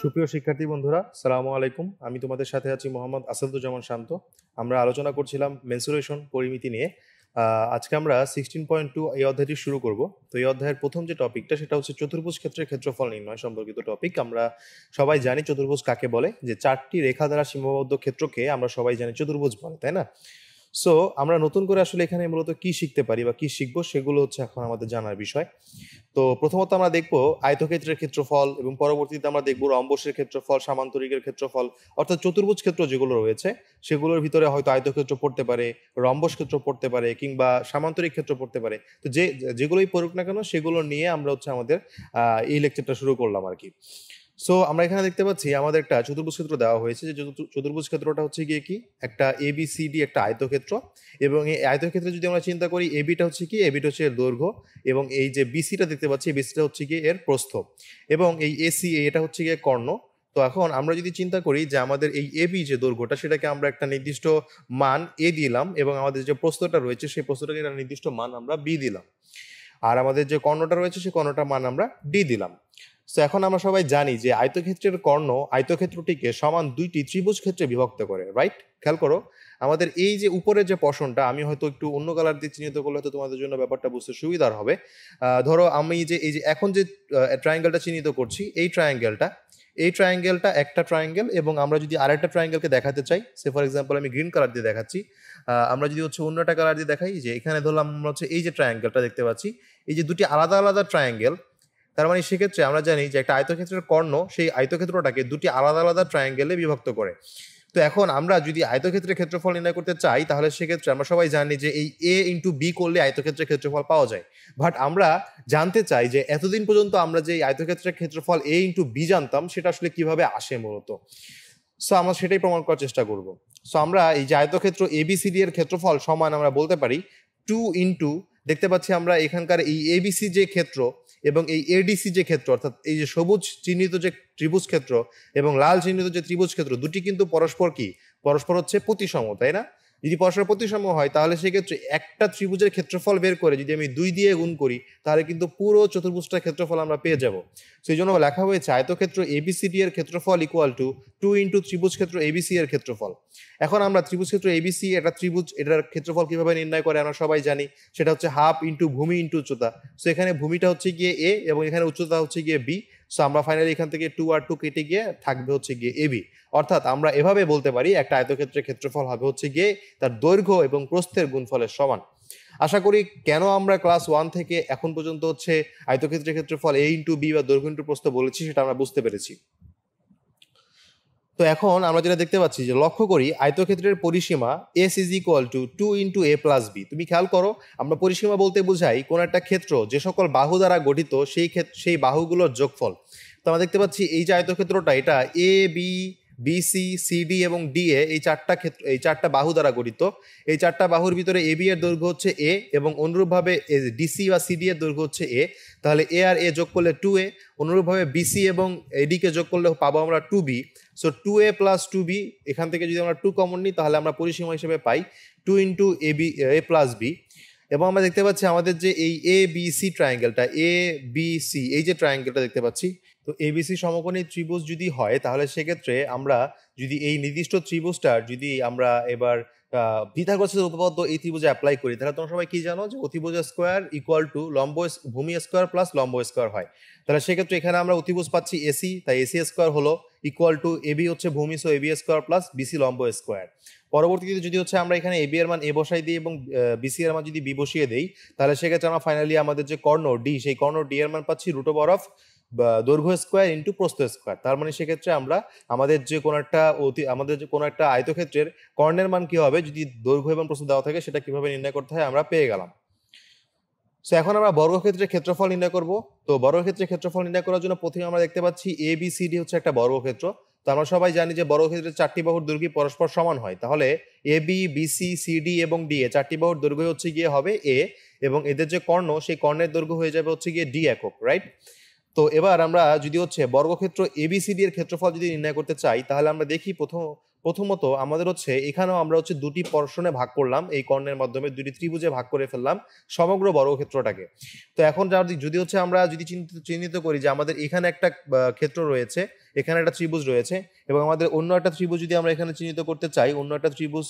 সুপ্রিয় শিক্ষার্থী বন্ধুরা, সালামু আলাইকুম। আমি তোমাদের সাথে আছি মোহাম্মদ আসাদুজ্জামান শান্ত। আমরা আলোচনা করছিলাম মেনসুরেশন পরিমিতি নিয়ে। আজকে আমরা 16.2 এই অধ্যায়টি শুরু করব। তো এই অধ্যায়ের প্রথম যে টপিকটা সেটা হচ্ছে চতুর্ভুজ ক্ষেত্রের ক্ষেত্রফল নির্ণয় সম্পর্কিত টপিক। আমরা সবাই জানি চতুর্ভুজ কাকে বলে, যে চারটি রেখা দ্বারা সীমাবদ্ধ ক্ষেত্রকে আমরা সবাই জানি চতুর্ভুজ বলে, তাই না? সো আমরা নতুন করে আসলে এখানে মূলত কি শিখতে পারি বা কি শিখবো সেগুলো হচ্ছে এখন আমাদের জানার বিষয়। তো প্রথমত আমরা দেখবো আয়তক্ষেত্রের ক্ষেত্রফল, এবং পরবর্তীতে আমরা দেখবো রম্বসের ক্ষেত্রফল, সামান্তরিকের ক্ষেত্রফল, অর্থাৎ চতুর্ভুজ ক্ষেত্র যেগুলো রয়েছে সেগুলোর ভিতরে হয়তো আয়তক্ষেত্র পড়তে পারে, রম্বস ক্ষেত্র পড়তে পারে, কিংবা সামান্তরিক ক্ষেত্র পড়তে পারে। তো যেগুলোই পড়ুক না কেন সেগুলো নিয়ে আমরা হচ্ছে আমাদের এই লেকচারটা শুরু করলাম আর কি। সো আমরা এখানে দেখতে পাচ্ছি আমাদের একটা চতুর্ভুজ ক্ষেত্র দেওয়া হয়েছে, যে চতুর্ভুজ ক্ষেত্রটা হচ্ছে গিয়ে কি একটা এবিসিডি একটা আয়তক্ষেত্র, এবং এই আয়তক্ষেত্রে যদি আমরা চিন্তা করি এবিটা হচ্ছে কি, এবিটা হচ্ছে এর দৈর্ঘ্য, এবং এই যে বিসিটা দেখতে পাচ্ছি বিসিটা হচ্ছে গিয়ে এর প্রস্থ, এবং এই এসি এটা হচ্ছে গিয়ে কর্ণ। তো এখন আমরা যদি চিন্তা করি যে আমাদের এই এবি যে দৈর্ঘ্যটা সেটাকে আমরা একটা নির্দিষ্ট মান এ দিলাম, এবং আমাদের যে প্রস্থটা রয়েছে সেই প্রস্থটাকে একটা নির্দিষ্ট মান আমরা বি দিলাম, আর আমাদের যে কর্ণটা রয়েছে সেই কর্ণটার মান আমরা ডি দিলাম। তো এখন আমরা সবাই জানি যে আয়তক্ষেত্রের কর্ণ আয়তক্ষেত্রটিকে সমান দুইটি ত্রিভুজ ক্ষেত্রে বিভক্ত করে, রাইট? খেয়াল করো, আমাদের এই যে উপরের যে পোর্শনটা, আমি হয়তো একটু অন্য কালার দিয়ে চিহ্নিত করলে হয়তো তোমাদের জন্য ব্যাপারটা বুঝতে সুবিধার হবে। ধরো আমি যে এই যে এখন যে ট্রায়াঙ্গেলটা চিহ্নিত করছি, এই ট্রায়াঙ্গেলটা একটা ট্রায়াঙ্গেল, এবং আমরা যদি আরেকটা ট্রায়াঙ্গেলকে দেখাতে চাই, সে ফর এক্সাম্পল আমি গ্রিন কালার দিয়ে দেখাচ্ছি, আমরা যদি হচ্ছে অন্য একটা কালার দিয়ে দেখাই, যে এখানে ধরলাম আমরা হচ্ছে এই যে ট্রায়াঙ্গেলটা দেখতে পাচ্ছি, এই যে দুটি আলাদা আলাদা ট্রায়াঙ্গেল, তার মানে সেক্ষেত্রে আমরা জানি যে একটা আয়তক্ষেত্রের কর্ণ সেই আয়তক্ষেত্রটাকে দুটি আলাদা আলাদা ট্রায়াঙ্গেলে বিভক্ত করে। তো এখন আমরা যদি আয়তক্ষেত্রের ক্ষেত্রফল নির্ণয় করতে চাই, তাহলে সেক্ষেত্রে আমরা সবাই জানি যে এই এ ইন্টু বি করলে আয়তক্ষেত্রের ক্ষেত্রফল পাওয়া যায়। বাট আমরা জানতে চাই যে এতদিন পর্যন্ত আমরা যে আয়তক্ষেত্রের ক্ষেত্রফল এ ইন্টু বি জানতাম সেটা আসলে কিভাবে আসে মূলত। সো আমরা সেটাই প্রমাণ করার চেষ্টা করব। সো আমরা এই যে আয়তক্ষেত্র এবিসিডি এর ক্ষেত্রফল সমান আমরা বলতে পারি 2 ইন্টু, দেখতে পাচ্ছি আমরা এখানকার এই এবিসি যে ক্ষেত্র এবং এই এডিসি যে ক্ষেত্র, অর্থাৎ এই যে সবুজ চিহ্নিত যে ত্রিভুজ ক্ষেত্র এবং লাল চিহ্নিত যে ত্রিভুজ ক্ষেত্র, দুটি কিন্তু পরস্পর কি, পরস্পর হচ্ছে প্রতিসম, তাই না? যদি পরস্পর প্রতিসম হয় তাহলে সেক্ষেত্রে একটা ত্রিভুজের ক্ষেত্রফল বের করে যদি আমি 2 দিয়ে গুণ করি তাহলে কিন্তু পুরো চতুর্ভুজটার ক্ষেত্রফল আমরা পেয়ে যাব। সেই জন্য লেখা হয়েছে আয়তক্ষেত্র এবিসিডি এর ক্ষেত্রফল ইকুয়াল টু 2 ইন্টু ত্রিভুজ ক্ষেত্র এবিসি এর ক্ষেত্রফল। এখন আমরা ত্রিভুজ ক্ষেত্র এবিসি, এটা ত্রিভুজ, এটার ক্ষেত্রফল কিভাবে নির্ণয় করে আমরা সবাই জানি, সেটা হচ্ছে হাফ ইন্টু ভূমি ইন্টু উচ্চতা। সো এখানে ভূমিটা হচ্ছে গিয়ে এ এবং এখানে উচ্চতা হচ্ছে গিয়ে বি। সো আমরা ফাইনালি এখান থেকে 2 আর 2 কেটে গিয়ে থাকবে হচ্ছে গিয়ে এবি। অর্থাৎ আমরা এভাবে বলতে পারি একটা আয়তক্ষেত্রের ক্ষেত্রফল হবে হচ্ছে গিয়ে তার দৈর্ঘ্য এবং প্রস্থের গুণফলের সমান। আশা করি কেন আমরা ক্লাস 1 থেকে এখন পর্যন্ত হচ্ছে আয়তক্ষেত্রের ক্ষেত্রফল এ ইন্টু বি বা দৈর্ঘ্য ইন্টু প্রস্থ বলেছি সেটা আমরা বুঝতে পেরেছি। তো এখন আমরা যেটা দেখতে পাচ্ছি, যে লক্ষ্য করি আয়তক্ষেত্রের পরিসীমা S is equal to 2 into A plus B. তুমি খেয়াল করো, আমরা পরিসীমা বলতে বোঝাই কোন একটা ক্ষেত্র যে সকল বাহু দ্বারা গঠিত সেই বাহুগুলোর যোগফল। তো আমরা দেখতে পাচ্ছি এই যে আয়তক্ষেত্রটা, এটা এ বি বিসি সিডি এবং ডিএ এই চারটা ক্ষেত্র, এই চারটা বাহু দ্বারা গঠিত। এই চারটা বাহুর ভিতরে এবি এর দৈর্ঘ্য হচ্ছে এ, এবং অনুরূপভাবে ডিসি বা সিডি এর দৈর্ঘ্য হচ্ছে এ। তাহলে এ আর এ যোগ করলে 2a, অনুরূপভাবে বিসি এবং এডিকে যোগ করলে পাবো আমরা 2b। So 2a plus 2b, এখান থেকে যদি আমরা 2 কমন নিই তাহলে আমরা পরিসীমা হিসেবে পাই 2 ইন্টু এ প্লাস বি। এবং আমরা দেখতে পাচ্ছি আমাদের যে এই A B C ট্রায়াঙ্গেলটা, A B C এই যে ট্রায়াঙ্গেলটা দেখতে পাচ্ছি, তো এবিসি সমকোণী ত্রিভুজ যদি হয় তাহলে সেক্ষেত্রে আমরা যদি এই নির্দিষ্ট ত্রিভুজটার যদি আমরা এবার পিথাগোরাসের উপপাদ্য এই ত্রিভুজে অ্যাপ্লাই করি, তাহলে তোমরা সবাই কি জানো যে অতিভুজ স্কোয়ার ইকুয়াল টু ভূমি স্কোয়ার প্লাস লম্ব স্কোয়ার হয়। তাহলে সেক্ষেত্রে এখানে আমরা অতিভুজ পাচ্ছি এসি, তাই এসি স্কোয়ার হলো ইকুয়াল টু এবি হচ্ছে ভূমি, so AB square plus BC লম্ব স্কোয়ার। পরবর্তীতে যদি হচ্ছে আমরা এখানে এবি এর মান এ বসাই দিই এবং বিসি এর মান যদি বি বসিয়ে দেই, তাহলে সেক্ষেত্রে আমরা ফাইনালি আমাদের যে কর্ণ ডি, সেই কর্ণ ডি এর মান পাচ্ছি রুট ওভার অফ দৈর্ঘ্য স্কোয়ার ইন্টু প্রস্থ স্কোয়ার। তার মানে সেক্ষেত্রে আমরা আমাদের যে কোনো একটা আয়তক্ষেত্রের কর্ণের মান কি হবে যদি দৈর্ঘ্য এবং প্রস্থ দেওয়া থাকে সেটা কিভাবে নির্ণয় করতে হয় আমরা পেয়ে গেলাম। সো এখন আমরা বর্গক্ষেত্রের ক্ষেত্রফল নির্ণয় করব। তো বর্গক্ষেত্রের ক্ষেত্রফল নির্ণয় করার জন্য প্রথমে আমরা দেখতে পাচ্ছি এ বি সি ডি হচ্ছে একটা বর্গক্ষেত্র। তো আমরা সবাই জানি যে বর্গক্ষেত্রের চারটি বাহুর দৈর্ঘ্য পরস্পর সমান হয়। তাহলে এ বি বিসি সিডি এবং ডি এ চারটি বাহুর দৈর্ঘ্য হচ্ছে গিয়ে হবে এ, এবং এদের যে কর্ণ সেই কর্ণের দৈর্ঘ্য হয়ে যাবে হচ্ছে গিয়ে ডি একক, রাইট? তো এবার আমরা যদি হচ্ছে বর্গক্ষেত্র এবিসিডি এর ক্ষেত্রফল যদি নির্ণয় করতে চাই তাহলে আমরা দেখি প্রথমত আমাদের হচ্ছে এখানেও আমরা হচ্ছে দুটি পোর্শনে ভাগ করলাম, এই কর্ণের মাধ্যমে দুটি ত্রিভুজে ভাগ করে ফেললাম সমগ্র বর্গক্ষেত্রটাকে। তো এখন যদি হচ্ছে আমরা যদি চিহ্নিত করি যে আমাদের এখানে একটা ক্ষেত্র রয়েছে, এখানে একটা ত্রিভুজ রয়েছে, এবং আমাদের অন্য একটা ত্রিভুজ যদি আমরা এখানে চিহ্নিত করতে চাই, অন্য একটা ত্রিভুজ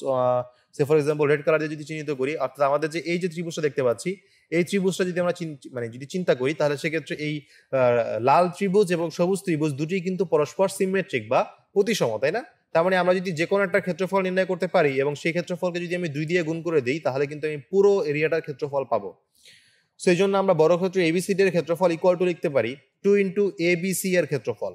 সে ফর এক্সাম্পল রেড কালার দিয়ে যদি চিহ্নিত করি, অর্থাৎ আমাদের যে এই যে ত্রিভুজটা দেখতে পাচ্ছি, এই ত্রিভুজটা যদি আমরা মানে যদি চিন্তা করি, তাহলে সেক্ষেত্রে এই লাল ত্রিভুজ এবং সবুজ ত্রিভুজ দুটি কিন্তু পরস্পর সিমেট্রিক বা প্রতিসম, তাই না? তার মানে আমরা যদি যে কোনো একটা ক্ষেত্রফল নির্ণয় করতে পারি এবং সেই ক্ষেত্রফলকে যদি আমি 2 দিয়ে গুণ করে দিই, তাহলে কিন্তু আমি পুরো এরিয়াটার ক্ষেত্রফল পাবো। সেই জন্য আমরা বর্গক্ষেত্র এবিসিডি এর ক্ষেত্রফল ইকুয়াল টু লিখতে পারি 2 ইন্টু এবিসি এর ক্ষেত্রফল।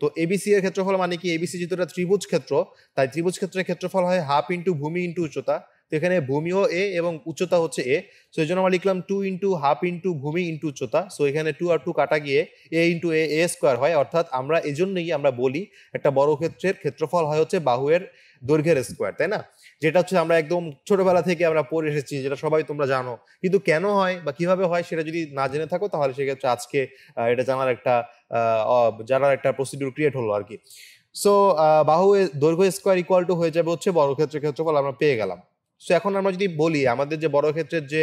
তো এবিসি এর ক্ষেত্রফল মানে কি, এবিসি যেহেতু একটা ত্রিভুজ ক্ষেত্র, তাই ত্রিভুজ ক্ষেত্রের ক্ষেত্রফল হয় হাফ ইন্টু ভূমি ইন্টু উচ্চতা। তো এখানে ভূমিও এ এবং উচ্চতা হচ্ছে এ, সো এই জন্য আমরা লিখলাম 2 ইন্টু হাফ ইন্টু ভূমি ইন্টু উচ্চতা। সো এখানে 2 আর 2 কাটা গিয়ে এ ইন্টু এ স্কোয়ার হয়, অর্থাৎ আমরা এই জন্যই আমরা বলি একটা বর্গক্ষেত্রের ক্ষেত্রফল হয় হচ্ছে বাহুর দৈর্ঘ্যের স্কোয়ার, তাই না? যেটা হচ্ছে আমরা একদম ছোটবেলা থেকে আমরা পড়ে এসেছি, যেটা সবাই তোমরা জানো। কিন্তু কেন হয় বা কিভাবে হয় সেটা যদি না জেনে থাকো, তাহলে সেক্ষেত্রে আজকে এটা জানার একটা প্রসিডিউর ক্রিয়েট হলো আর কি। সো বাহু দৈর্ঘ্য স্কোয়ার ইকুয়াল টু হয়ে যাবে হচ্ছে বর্গক্ষেত্রের ক্ষেত্রফল, আমরা পেয়ে গেলাম। সো এখন আমরা যদি বলি আমাদের যে বর্গক্ষেত্রের যে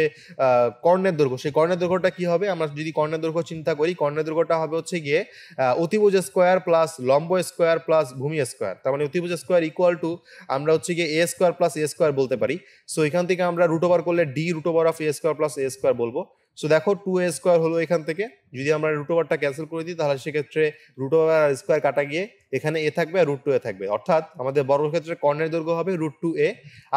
কর্ণের দৈর্ঘ্য, সেই কর্ণের দৈর্ঘ্যটা কি হবে? আমরা যদি কর্ণের দৈর্ঘ্য চিন্তা করি, কর্ণের দৈর্ঘ্যটা হবে হচ্ছে গিয়ে অতিভুজ স্কোয়ার প্লাস লম্ব স্কোয়ার প্লাস ভূমি স্কোয়ার। তার মানে অতিভুজ স্কোয়ার ইকুয়াল টু আমরা হচ্ছে গিয়ে A square plus A square বলতে পারি। সো এখান থেকে আমরা রুট ওভার করলে D root over of A square plus A square বলবো। সো দেখো 2a স্কোয়ার হলো এখান থেকে, যদি আমরা রুট ওভারটা ক্যান্সেল করে দিই, তাহলে সেক্ষেত্রে রুট ওভার আর স্কোয়ার কাটা গিয়ে এখানে এ থাকবে আর রুট 2a থাকবে, অর্থাৎ আমাদের বর্গক্ষেত্রের কর্ণের দৈর্ঘ্য হবে রুট 2a।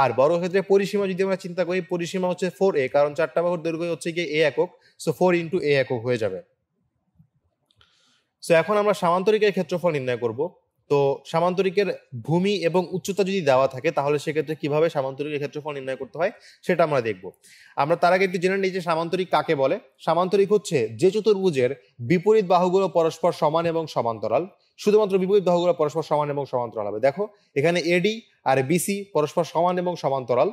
আর বর্গক্ষেত্রের পরিসীমা যদি আমরা চিন্তা করি, পরিসীমা হচ্ছে 4a, কারণ চারটা বাহুর দৈর্ঘ্য হচ্ছে গিয়ে a একক, সো 4 ইন্টু a একক হয়ে যাবে। সো এখন আমরা সামান্তরিকের ক্ষেত্রফল নির্ণয় করব। তো সামান্তরিকের ভূমি এবং উচ্চতা যদি দেওয়া থাকে, তাহলে সেক্ষেত্রে কিভাবে সামান্তরিকের ক্ষেত্রফল নির্ণয় করতে হয় সেটা আমরা দেখব। আমরা তার আগে একটু জেনে নিই যে সামান্তরিক কাকে বলে। সামান্তরিক হচ্ছে যে চতুর্ভুজের বিপরীত বাহুগুলো পরস্পর সমান এবং সমান্তরাল, শুধুমাত্র বিপরীত বাহুগুলো পরস্পর সমান এবং সমান্তরাল হবে। দেখো এখানে এডি আর বিসি পরস্পর সমান এবং সমান্তরাল,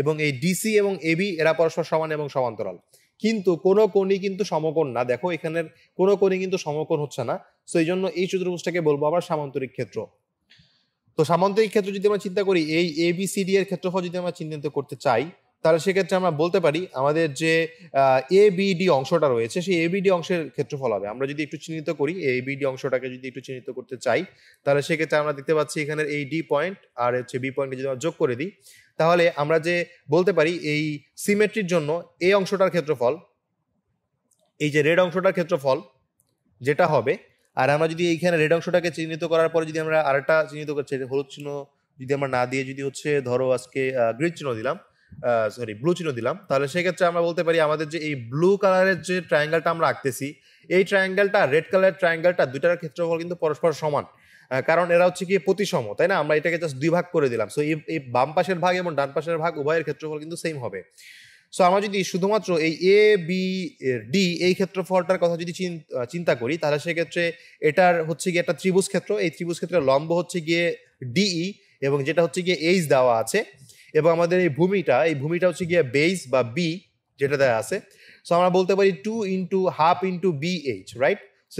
এবং এই ডিসি এবং এবি এরা পরস্পর সমান এবং সমান্তরাল, কিন্তু কোনো কোণই কিন্তু সমকোণ না। দেখো এখানের কোনো কোণই কিন্তু সমকোণ হচ্ছে না। সো এই জন্য এই চতুর্ভুজটাকে বলবো আমরা সামান্তরিক ক্ষেত্র। তো সামান্তরিক ক্ষেত্র যদি আমরা চিন্তা করি, এই এ বি সি ডি এর ক্ষেত্রফল যদি আমরা চিহ্নিত করতে চাই, তাহলে সেক্ষেত্রে আমরা বলতে পারি আমাদের যে এ বি ডি অংশটা রয়েছে, সেই এ বি ডি অংশের ক্ষেত্রফল হবে। আমরা যদি একটু চিহ্নিত করি, এই বি ডি অংশটাকে যদি একটু চিহ্নিত করতে চাই, তাহলে সেক্ষেত্রে আমরা দেখতে পাচ্ছি এখানের এই ডি পয়েন্ট আর হচ্ছে বি পয়েন্টকে যদি আমরা যোগ করে দিই, তাহলে আমরা যে বলতে পারি এই সিমেট্রির জন্য এই অংশটার ক্ষেত্রফল, এই যে রেড অংশটার ক্ষেত্রফল যেটা হবে, আর আমরা যদি এইখানে রেড অংশটাকে চিহ্নিত করার পরে যদি আমরা আরেকটা চিহ্নিত করছি, হলুদ চিহ্ন যদি আমরা না দিয়ে যদি হচ্ছে ধরো আজকে গ্রিন চিহ্ন দিলাম, ব্লু চিহ্ন দিলাম, তাহলে সেক্ষেত্রে আমরা বলতে পারি আমাদের যে এই ব্লু কালারের যে ট্রায়াঙ্গেলটা আমরা আঁকতেছি, এই ট্রায়াঙ্গেলটা রেড কালারের ট্রায়াঙ্গেলটা দুইটার ক্ষেত্রফল কিন্তু পরস্পর সমান, কারণ এরা হচ্ছে কি প্রতিসম, তাই না? আমরা এটাকে জাস্ট দুই ভাগ করে দিলাম। সো এই বাম পাশের ভাগ এবং ডান পাশের ভাগ উভয়ের ক্ষেত্রফল কিন্তু সেম হবে। সো আমরা যদি শুধুমাত্র এই এ বি ডি এই ক্ষেত্রফলটার কথা যদি চিন্তা করি, তাহলে সেক্ষেত্রে এটার হচ্ছে গিয়ে একটা ত্রিভুজ ক্ষেত্র, এই ত্রিভুজ ক্ষেত্রের লম্ব হচ্ছে গিয়ে ডিই, এবং যেটা হচ্ছে গিয়ে এইচ দেওয়া আছে, এবং আমাদের এই ভূমিটা হচ্ছে গিয়ে বেস বা বি যেটা দেওয়া আছে। সো আমরা বলতে পারি 2 into half into B H, right? So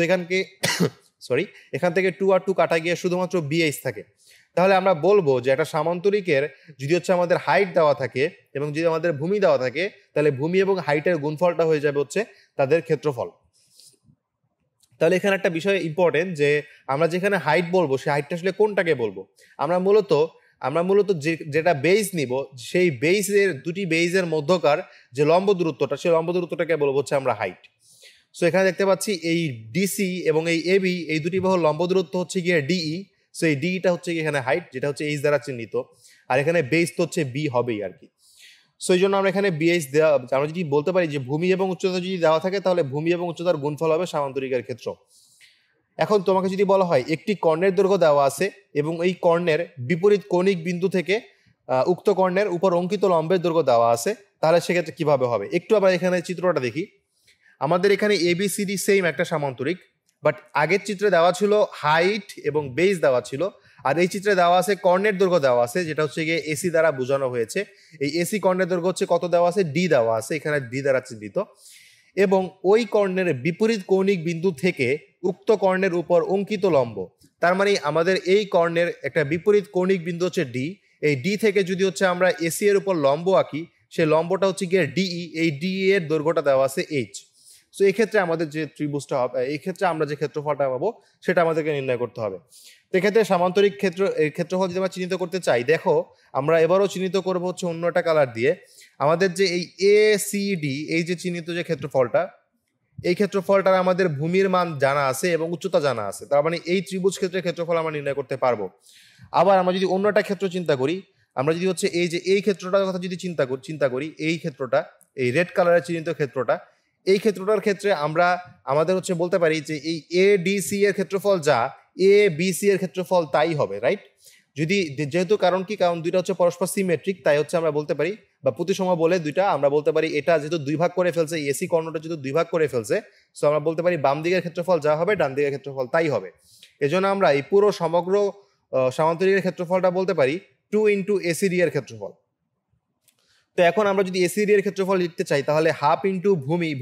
এখান থেকে 2 আর 2 কাটা গিয়ে শুধুমাত্র বি এইচ থাকে। তাহলে আমরা বলবো যে একটা সামান্তরিকের যদি হচ্ছে আমাদের হাইট দেওয়া থাকে এবং যদি আমাদের ভূমি দেওয়া থাকে, তাহলে ভূমি এবং হাইটের গুণফলটা হয়ে যাবে হচ্ছে তাদের ক্ষেত্রফল। তাহলে এখানে একটা বিষয় ইম্পর্টেন্ট, যে আমরা যেখানে হাইট বলবো, সেই হাইটটা আসলে কোনটাকে বলবো? আমরা মূলত যেটা বেস নিব, সেই বেসের দুটি বেসের মধ্যকার যে লম্ব দূরত্বটা, সেই লম্ব দূরত্বটাকে বলবো হচ্ছে আমরা হাইট। সো এখানে দেখতে পাচ্ছি এই ডিসি এবং এই এবি এই দুটি বাহুর লম্ব দূরত্ব হচ্ছে গিয়ে ডিই। সো এই ডিটা হচ্ছে এখানে হাইট, যেটা হচ্ছে এইচ দ্বারা চিহ্নিত, আর এখানে বেস তো হচ্ছে বি হবেই আর কি। সো এই জন্য আমরা এখানে বিএইচ দেওয়া, আমরা যদি বলতে পারি যে ভূমি এবং উচ্চতা যদি দেওয়া থাকে, তাহলে ভূমি এবং উচ্চতার গুণফল হবে সামান্তরিকের ক্ষেত্র। এখন তোমাকে যদি বলা হয় একটি কর্ণের দৈর্ঘ্য দেওয়া আছে এবং এই কর্ণের বিপরীত কৌণিক বিন্দু থেকে উক্ত কর্ণের উপর অঙ্কিত লম্বের দৈর্ঘ্য দেওয়া আছে, তাহলে সেক্ষেত্রে কিভাবে হবে? একটু আবার এখানে চিত্রটা দেখি। আমাদের এখানে এবিসিডি সেম একটা সামান্তরিক, বাট আগের চিত্রে দেওয়া ছিল হাইট এবং বেস দেওয়া ছিল, আর এই চিত্রে দেওয়া আছে কর্ণের দৈর্ঘ্য দেওয়া আছে, যেটা হচ্ছে গিয়ে এসি দ্বারা বোঝানো হয়েছে। এই এসি কর্ণের দৈর্ঘ্য হচ্ছে কত দেওয়া আছে? ডি দেওয়া আছে, এখানে ডি দ্বারা চিহ্নিত, এবং ওই কর্ণের বিপরীত কৌণিক বিন্দু থেকে উক্ত কর্ণের উপর অঙ্কিত লম্ব, তার মানে আমাদের এই কর্ণের একটা বিপরীত কৌণিক বিন্দু হচ্ছে ডি। এই ডি থেকে যদি হচ্ছে আমরা এসি এর উপর লম্ব আঁকি, সেই লম্বটা হচ্ছে গিয়ে ডিই, এই ডিই এর দৈর্ঘ্যটা দেওয়া আছে এইচ। সো এই ক্ষেত্রে আমাদের যে ত্রিভুজটা হবে, এই ক্ষেত্রে আমরা যে ক্ষেত্রফলটা পাবো সেটা আমাদেরকে নির্ণয় করতে হবে। তো এক্ষেত্রে সামান্তরিক ক্ষেত্রফল যদি আমরা চিহ্নিত করতে চাই, দেখো আমরা এবারও চিহ্নিত করবো হচ্ছে অন্য একটা কালার দিয়ে। আমাদের যে এই এ সি ডি, এই যে চিহ্নিত যে ক্ষেত্রফলটা, এই ক্ষেত্রফলটার আমাদের ভূমির মান জানা আছে এবং উচ্চতা জানা আছে, তার মানে এই ত্রিভুজ ক্ষেত্রের ক্ষেত্রফল আমরা নির্ণয় করতে পারবো। আবার আমরা যদি অন্য একটা ক্ষেত্র চিন্তা করি, আমরা যদি হচ্ছে এই যে এই ক্ষেত্রটার কথা যদি চিন্তা করি, এই ক্ষেত্রটা, এই রেড কালারের চিহ্নিত ক্ষেত্রটা, এই ক্ষেত্রটার ক্ষেত্রে আমরা আমাদের হচ্ছে বলতে পারি যে এই এ ডি সি এর ক্ষেত্রফল যা, এ বি সি এর ক্ষেত্রফল তাই হবে, রাইট? যদি যেহেতু কারণ দুইটা হচ্ছে পরস্পর সিমেট্রিক, তাই হচ্ছে আমরা বলতে পারি, বা প্রতিসম বলে দুইটা আমরা বলতে পারি, এটা যেহেতু দুই ভাগ করে ফেলছে, এসি কর্ণটা যেহেতু দুই ভাগ করে ফেলছে, সো আমরা বলতে পারি বাম দিকের ক্ষেত্রফল যা হবে ডান দিকের ক্ষেত্রফল তাই হবে। এজন্য আমরা এই পুরো সমগ্র সামান্তরিকের ক্ষেত্রফলটা বলতে পারি 2 ইন্টু এসিডি এর ক্ষেত্রফল। তো এখন আমরা যদি এসিডি এর ক্ষেত্রফল লিখতে চাই, তাহলে হাফ ইন্টু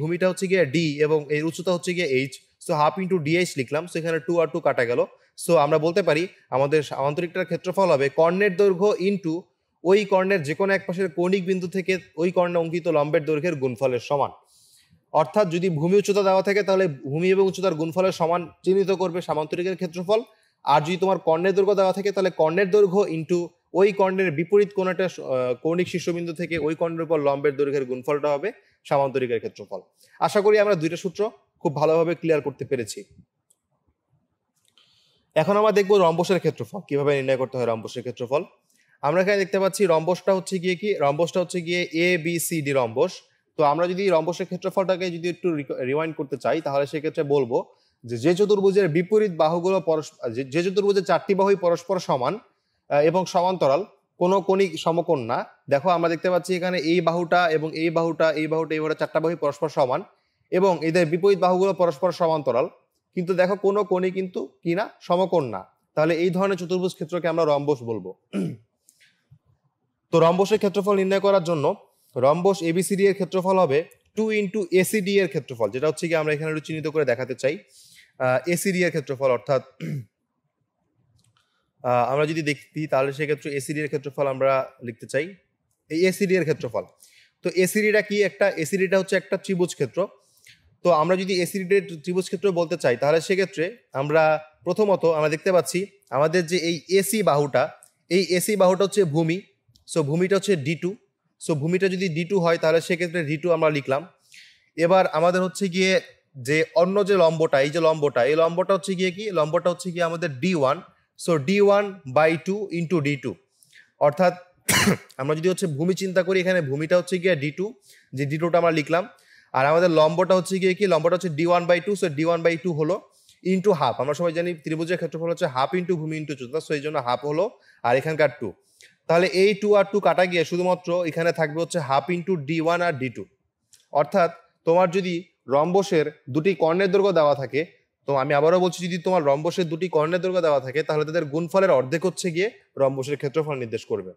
ভূমিটা হচ্ছে গিয়ে ডি এবং এর উচ্চতা হচ্ছে গিয়ে H, so half into DH লিখলাম। সো এখানে 2 আর 2 কাটা গেল। সো আমরা বলতে পারি আমাদের সামান্তরিকটার ক্ষেত্রফল হবে কর্ণের দৈর্ঘ্য ইন্টু ওই কর্ণের যে কোনো এক পাশের কৌণিক বিন্দু থেকে ওই কর্ণে অঙ্কিত লম্বের দৈর্ঘ্যের গুণফলের সমান। অর্থাৎ যদি ভূমি উচ্চতা দেওয়া থাকে, তাহলে ভূমি এবং উচ্চতার গুণফলের সমান চিহ্নিত করবে সামান্তরিকের ক্ষেত্রফল। আর যদি তোমার কর্ণের দৈর্ঘ্য দেওয়া থাকে, তাহলে কর্ণের দৈর্ঘ্য ইন্টু ওই কর্ণের বিপরীত কোন একটা কৌণিক শীর্ষবিন্দু থেকে ওই কর্ণের উপর লম্বের দৈর্ঘ্যের গুণফলটা হবে সামান্তরিকের ক্ষেত্রফল। আশা করি আমরা দুইটা সূত্র খুব ভালোভাবে ক্লিয়ার করতে পেরেছি। এখন আমরা দেখবো রম্বসের ক্ষেত্রফল কিভাবে নির্ণয় করতে হয়। রম্বসের ক্ষেত্রফল আমরা এখানে দেখতে পাচ্ছি, রম্বসটা হচ্ছে গিয়ে A B C D rhombus. তো আমরা যদি রম্বসের ক্ষেত্রফলটাকে যদি একটু রিওয়াইন্ড করতে চাই, তাহলে সেক্ষেত্রে বলবো যে চতুর্ভুজের বিপরীত বাহুগুলো যে চতুর্ভুজের চারটি বাহুই পরস্পর সমান এবং সমান্তরাল, কোনো কৌণিক সমকোণ না। দেখো আমরা দেখতে পাচ্ছি এখানে এই বাহুটা এবং এই বাহুটা চারটা বাহুই পরস্পর সমান এবং এদের বিপরীত বাহুগুলো পরস্পর সমান্তরাল, কিন্তু দেখো কোনো কোণই কিন্তু কি না, সমকোণ না। তাহলে এই ধরনের চতুর্ভুজ ক্ষেত্রকে আমরা রম্বস বলবো। তো রম্বসের ক্ষেত্রফল নির্ণয় করার জন্য রম্বস এবিসিডি এর ক্ষেত্রফল হবে 2 ইন্টু এসিডি এর ক্ষেত্রফল, যেটা হচ্ছে কি আমরা এখানে চিহ্নিত করে দেখাতে চাই এসিডি এর ক্ষেত্রফল। অর্থাৎ আমরা যদি দেখি, তাহলে সেক্ষেত্রে এসিডি এর ক্ষেত্রফল আমরা লিখতে চাই এই এসিডি এর ক্ষেত্রফল। তো এসিডিটা কি, এসিডিটা হচ্ছে একটা ত্রিভুজ ক্ষেত্র। তো আমরা যদি এসিডি ত্রিভুজ ক্ষেত্র বলতে চাই, তাহলে সেক্ষেত্রে আমরা প্রথমত আমরা দেখতে পাচ্ছি আমাদের যে এই এসি বাহুটা হচ্ছে ভূমি। সো ভূমিটা হচ্ছে ডি2। সো ভূমিটা যদি ডি2 হয়, তাহলে সেক্ষেত্রে ডি2 আমরা লিখলাম। এবার আমাদের হচ্ছে গিয়ে যে অন্য যে লম্বটা, এই লম্বটা হচ্ছে গিয়ে কি, লম্বটা হচ্ছে গিয়ে আমাদের ডি1। So d1/2 into ডি2। অর্থাৎ আমরা যদি হচ্ছে ভূমি চিন্তা করি, এখানে ভূমিটা হচ্ছে গিয়ে ডি2, যে ডি2টা আমরা লিখলাম। আর আমাদের লম্বটা হচ্ছে গিয়ে কি, লম্বটা হচ্ছে d1/2। সো d1/2 হলো ইন্টু হাফ। আমরা সবাই জানি ত্রিভুজের ক্ষেত্রফল হচ্ছে হাফ ইন্টু ভূমি ইন্টু উচ্চতা, সো এই জন্য হাফ হলো, আর এখানকার 2। তাহলে এই 2 আর 2 কাটা গিয়ে শুধুমাত্র এখানে থাকবে হচ্ছে হাফ ইন্টু d1 আর d2। অর্থাৎ তোমার যদি রম্বসের দুটি কর্ণের দৈর্ঘ্য দেওয়া থাকে, তো আমি আবারও বলছি, যদি তোমার রম্বসের দুটি কর্ণের দৈর্ঘ্য দেওয়া থাকে, তাহলে তাদের গুণফলের অর্ধেক হচ্ছে গিয়ে রম্বসের ক্ষেত্রফল নির্দেশ করবে।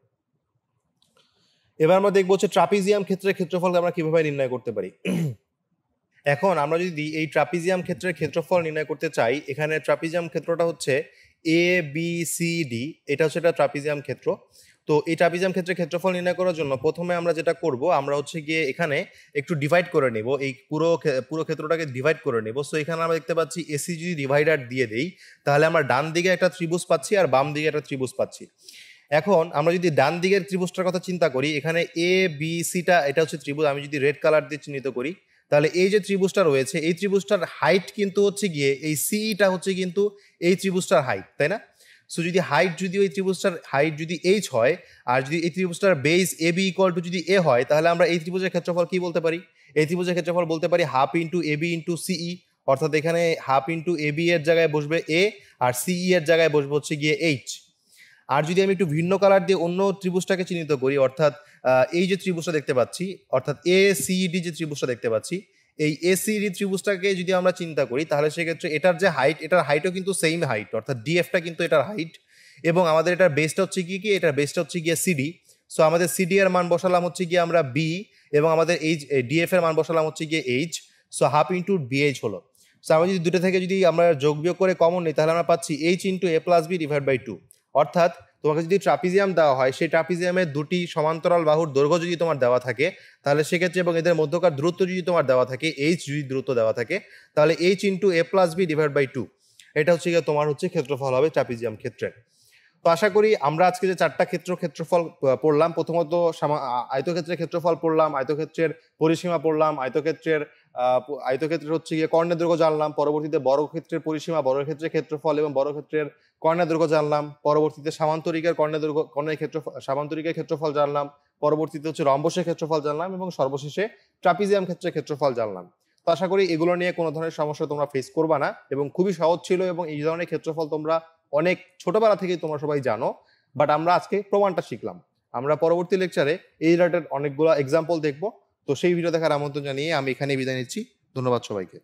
এবার আমরা দেখবো হচ্ছে ট্রাপিজিয়াম ক্ষেত্রের ক্ষেত্রফল আমরা কিভাবে নির্ণয় করতে পারি। এখন আমরা যদি এই ট্রাপিজিয়াম ক্ষেত্রের ক্ষেত্রফল নির্ণয় করতে চাই, এখানে ট্রাপিজিয়াম ক্ষেত্রটা হচ্ছে এ বি সি ডি, এটা হচ্ছে একটা ট্রাপিজিয়াম ক্ষেত্র। তো এই ট্রাপিজিয়াম ক্ষেত্রের ক্ষেত্রফল নির্ণয় করার জন্য প্রথমে আমরা যেটা করব, আমরা হচ্ছে গিয়ে এখানে একটু ডিভাইড করে নেব, এই পুরো ক্ষেত্রটাকে ডিভাইড করে নেব। সো এখানে আমরা দেখতে পাচ্ছি এসি যদি ডিভাইডার দিয়ে দেই, তাহলে আমরা ডান দিকে একটা ত্রিভুজ পাচ্ছি আর বাম দিকে একটা ত্রিভুজ পাচ্ছি। এখন আমরা যদি ডান দিকের ত্রিভুজটার কথা চিন্তা করি, এখানে এ বি সিটা এটা হচ্ছে ত্রিভুজ। আমি যদি রেড কালার দিয়ে চিহ্নিত করি, তাহলে এই যে ত্রিভুজটা রয়েছে, এই ত্রিভুজটার হাইট কিন্তু হচ্ছে গিয়ে এই সিটা হচ্ছে কিন্তু এই ত্রিভুজটার হাইট, তাই না? সো যদি ওই ত্রিভুজটার হাইট যদি এইচ হয়, আর যদি এই ত্রিভুজটার base A B equal to যদি এ হয়, তাহলে আমরা এই ত্রিভুজের ক্ষেত্রফল কি বলতে পারি? এই ত্রিভুজের ক্ষেত্রফল বলতে পারি half into A B into সিই। অর্থাৎ এখানে হাফ ইন্টু এ বি এর জায়গায় বসবে এ, আর সিই এর জায়গায় বসবে হচ্ছে গিয়ে এইচ। আর যদি আমি একটু ভিন্ন কালার দিয়ে অন্য ত্রিভুজটাকে চিহ্নিত করি, অর্থাৎ এই যে ত্রিভুজটা দেখতে পাচ্ছি, অর্থাৎ এ সি ডি যে ত্রিভুজটা দেখতে পাচ্ছি, এই এসিডি ত্রিভুজটাকে যদি আমরা চিন্তা করি, তাহলে সেক্ষেত্রে এটার যে হাইট, এটার হাইটও কিন্তু সেম হাইট, অর্থাৎ ডিএফটা কিন্তু এটার হাইট, এবং আমাদের এটার বেসটা হচ্ছে কি, এটার বেসটা হচ্ছে গিয়ে সিডি। সো আমাদের সিডি এর মান বসালাম হচ্ছে গিয়ে আমরা বি, এবং আমাদের এইচ ডিএফ এর মান বসালাম হচ্ছে গিয়ে H. So half into BH হলো। সো আমরা যদি দুটো থেকে যদি আমরা যোগ বিয়োগ করে কমন নিই তাহলে আমরা পাচ্ছি H into A plus B divide by 2। অর্থাৎ তোমাকে যদি ট্রাপিজিয়াম দেওয়া হয়, সেই ট্রাপিজিয়ামের দুটি সমান্তরাল বাহুর দৈর্ঘ্য যদি তোমার দেওয়া থাকে তাহলে সেক্ষেত্রে, এবং এদের মধ্যকার দূরত্ব যদি তোমার দেওয়া থাকে, এইচ যদি দূরত্ব দেওয়া থাকে, তাহলে H into A plus B divide by 2 এটা হচ্ছে গিয়ে তোমার হচ্ছে ক্ষেত্রফল হবে ট্রাপিজিয়াম ক্ষেত্রের। তো আশা করি আমরা আজকে যে চারটা ক্ষেত্রফল পড়লাম, প্রথমত আয়তক্ষেত্রের ক্ষেত্রফল পড়লাম, আয়তক্ষেত্রের পরিসীমা পড়লাম, আয়তক্ষেত্রের হচ্ছে গিয়ে কর্ণের দৈর্ঘ্য জানলাম, পরবর্তীতে বর্গক্ষেত্রের পরিসীমা, বর্গক্ষেত্রের ক্ষেত্রফল এবং বর্গক্ষেত্রের কর্ণের দৈর্ঘ্য জানলাম, পরবর্তীতে সামান্তরিকের সামান্তরিকের ক্ষেত্রফল জানলাম, পরবর্তীতে হচ্ছে রম্বসের ক্ষেত্রফল জানলাম এবং সর্বশেষে ট্রাপিজিয়াম ক্ষেত্রের ক্ষেত্রফল জানলাম। তো আশা করি এগুলো নিয়ে কোনো ধরনের সমস্যা তোমরা ফেস করবা না এবং খুবই সহজ ছিল, এবং এই ধরনের ক্ষেত্রফল তোমরা অনেক ছোটবেলা থেকেই তোমরা সবাই জানো। বাট আমরা আজকে প্রমাণটা শিখলাম। আমরা পরবর্তী লেকচারে এই রিলেটেড অনেকগুলো এক্সাম্পল দেখবো। তো সেই ভিডিও দেখার আমন্ত্রণ জানিয়ে আমি এখানে বিদায় নিচ্ছি। ধন্যবাদ সবাইকে।